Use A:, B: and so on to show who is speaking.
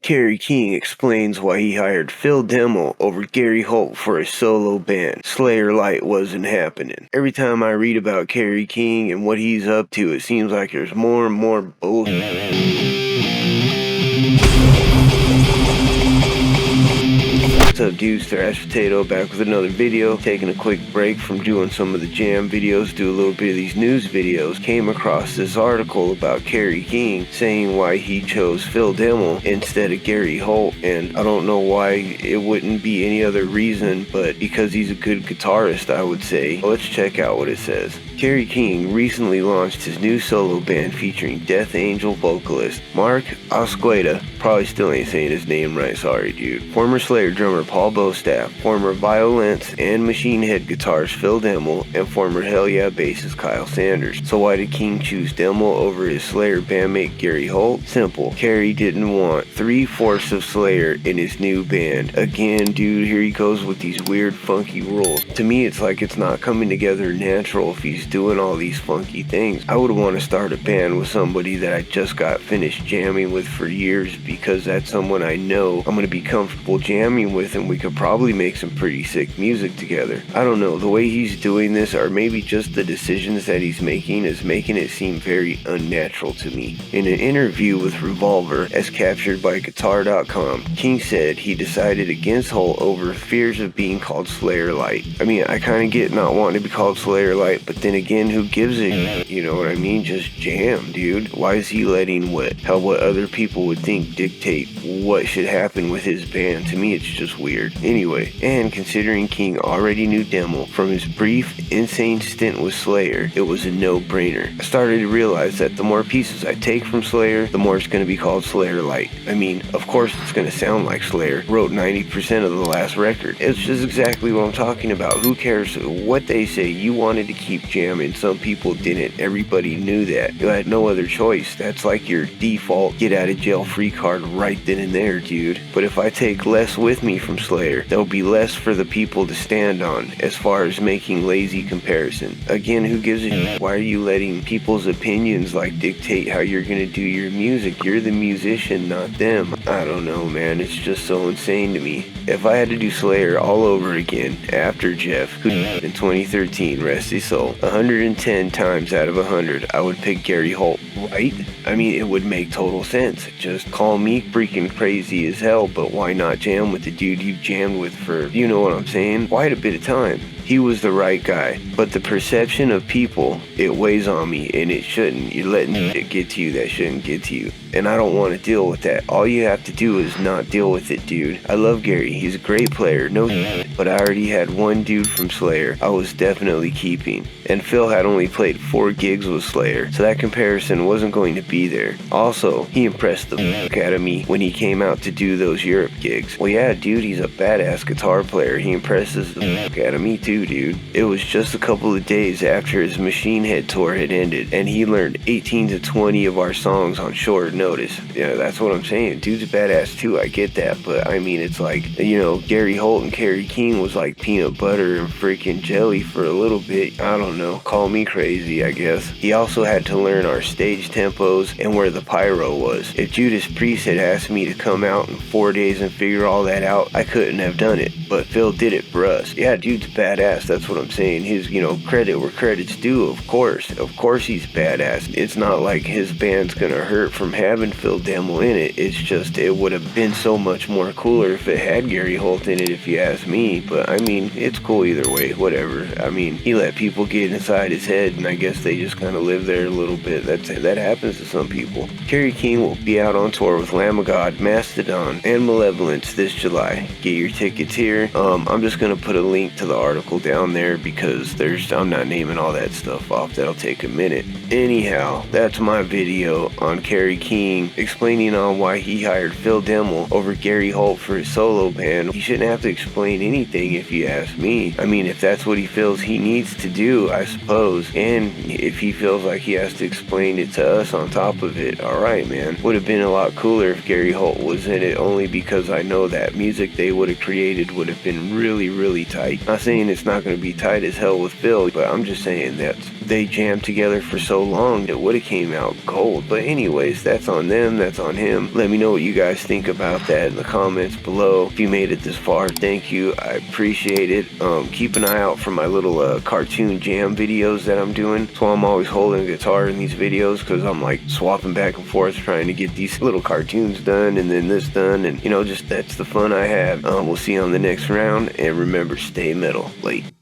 A: Kerry King explains why he hired Phil Demmel over Gary Holt for a solo band. Slayer Light wasn't happening. Every time I read about Kerry King and what he's up to, it seems like there's more and more bullshit. What's up, dudes? Thrash Potato back with another video. Taking a quick break from doing some of the jam videos, do a little bit of these news videos. Came across this article about Kerry King saying why he chose Phil Demmel instead of Gary Holt, and I don't know why it wouldn't be any other reason, but because he's a good guitarist, I would say. Let's check out what it says. Kerry King recently launched his new solo band featuring Death Angel vocalist Mark Osegueda. Probably still ain't saying his name right, sorry dude. Former Slayer drummer Paul Bostaph, former Vio-Lence and Machine Head guitarist Phil Demmel, and former Hellyeah bassist Kyle Sanders. So why did King choose Demmel over his Slayer bandmate Gary Holt? Simple. Kerry didn't want 3/4 of Slayer in his new band. Again, dude, here he goes with these weird funky rules. To me, it's like it's not coming together natural if he's doing all these funky things. I would want to start a band with somebody that I just got finished jamming with for years, because that's someone I know I'm going to be comfortable jamming with, and we could probably make some pretty sick music together. I don't know, the way he's doing this, or maybe just the decisions that he's making, is making it seem very unnatural to me. In an interview with Revolver, as captured by Guitar.com, King said he decided against Holt over fears of being called Slayer Light. I mean, I kind of get not wanting to be called Slayer Light, but then again, who gives a, you know what I mean? Just jam, dude. Why is he letting what other people would think dictate what should happen with his band? To me, it's just weird. Anyway, and considering King already knew Demmel from his brief, insane stint with Slayer, it was a no-brainer. I started to realize that the more pieces I take from Slayer, the more it's going to be called Slayer Light. I mean, of course it's going to sound like Slayer wrote 90% of the last record. It's just exactly what I'm talking about. Who cares what they say? You wanted to keep jamming. Some people didn't. Everybody knew that. You had no other choice. That's like your default get out of jail free card right then and there, dude. But if I take less with me from Slayer, there'll be less for the people to stand on as far as making lazy comparison. Again, who gives a shit? Why are you letting people's opinions like dictate how you're gonna do your music? You're the musician, not them. I don't know, man. It's just so insane to me. If I had to do Slayer all over again after Jeff, who in 2013, rest his soul, 110 times out of 100, I would pick Gary Holt, right? I mean, it would make total sense. Just call me freaking crazy as hell, but why not jam with the dude you've jammed with for, you know what I'm saying, quite a bit of time? He was the right guy, but the perception of people, it weighs on me, and it shouldn't. You're letting it get to you that shouldn't get to you, and I don't want to deal with that. All you have to do is not deal with it, dude. I love Gary. He's a great player, no shit, but I already had one dude from Slayer I was definitely keeping, and Phil had only played 4 gigs with Slayer, so that comparison wasn't going to be there. Also, he impressed the fuck out of me when he came out to do those Europe gigs. Well, yeah, dude, he's a badass guitar player. He impresses the fuck out of me too, dude. It was just a couple of days after his Machine Head tour had ended, and he learned 18 to 20 of our songs on short notice. Yeah, that's what I'm saying. Dude's a badass too, I get that, but I mean, it's like, you know, Gary Holt and Kerry King was like peanut butter and freaking jelly for a little bit. I don't know. Call me crazy, I guess. He also had to learn our stage tempos and where the pyro was. If Judas Priest had asked me to come out in 4 days and figure all that out, I couldn't have done it, but Phil did it for us. Yeah, dude's badass. That's what I'm saying. His, you know, credit where credit's due, of course. Of course he's badass. It's not like his band's gonna hurt from having Phil Demmel in it. It's just, it would have been so much more cooler if it had Gary Holt in it, if you ask me. But I mean, it's cool either way, whatever. I mean, he let people get inside his head, and I guess they just kind of live there a little bit. That happens to some people. Kerry King will be out on tour with Lamb of God, Mastodon, and Malevolence this July. Get your tickets here. I'm just gonna put a link to the article down there, because I'm not naming all that stuff off. That'll take a minute. Anyhow, that's my video on Kerry King explaining on why he hired Phil Demmel over Gary Holt for his solo band. He shouldn't have to explain anything, if you ask me. I mean, if that's what he feels he needs to do, I suppose, and if he feels like he has to explain it to us on top of it, alright, man. Would have been a lot cooler if Gary Holt was in it, only because I know that music they would have created would have been really, really tight. Not saying it's not going to be tight as hell with Phil, but I'm just saying that's they jammed together for so long, it would have came out gold. But anyways, that's on them, that's on him. Let me know what you guys think about that in the comments below. If you made it this far, thank you. I appreciate it. Keep an eye out for my little cartoon jam videos that I'm doing. So I'm always holding a guitar in these videos, because I'm like swapping back and forth trying to get these little cartoons done and then this done, and you know, just that's the fun I have. We'll see you on the next round, and remember, stay metal. Late.